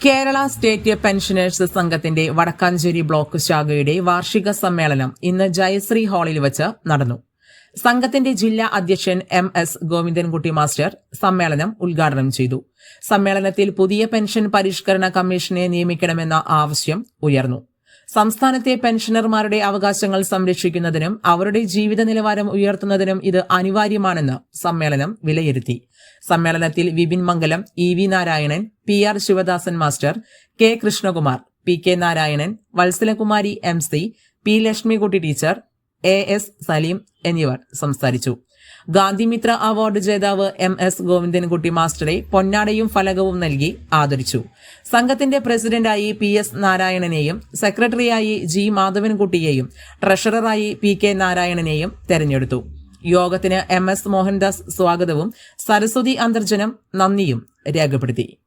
Kerala state pensioners സംഘത്തിന്റെ Vadakkanchery block ശാഖയുടെ വാർഷിക സമ്മേളനം ഇന്ന് ജയശ്രീ ഹാളിൽ വെച്ച് നടന്നു. സംഘത്തിന്റെ ജില്ലാ അധ്യക്ഷൻ MS ഗോവിന്ദൻകുട്ടി മാസ്റ്റർ സമ്മേളനം ഉദ്ഘാടനം ചെയ്തു. സമ്മേളനത്തിൽ പുതിയ പെൻഷൻ പരിഷ്കരണ കമ്മീഷനെ നിയമിക്കണമെന്ന ആവശ്യം ഉയർന്നു. സംസ്ഥാനത്തെ പെൻഷനർമാരുടെ അവകാശങ്ങൾ സംരക്ഷിക്കുന്നതിനും അവരുടെ ജീവിത നിലവാരം ഉയർത്തുന്നതിനും ഇത് അനിവാര്യമാണെന്ന് സമ്മേളനം വിലയിരുത്തി. സമ്മേളനത്തിൽ Vipin Mangalam, EV Narayanan, PR Sivadasan master, K Krishnakumar, PK Narayanan, Vatsalakumari MC, P Lakshmikutty teacher, AS Saleem എന്നിവർ സംസാരിച്ചു. ഗാന്ധിമിത്ര അവാർഡ് ജേതാവ് MS ഗോവിന്ദൻകുട്ടി മാസ്റ്ററെ പൊന്നാടയും ഫലകവും നൽകി ആദരിച്ചു. സംഘത്തിന്റെ പ്രസിഡന്റായി PS നാരായണനെയും സെക്രട്ടറിയായി G മാധവൻകുട്ടിയെയും ട്രഷററായി PK നാരായണനെയും തെരഞ്ഞെടുത്തു. യോഗത്തിന് MS മോഹൻദാസ് സ്വാഗതവും സരസ്വതി അന്തർജനം നന്ദിയും രേഖപ്പെടുത്തി.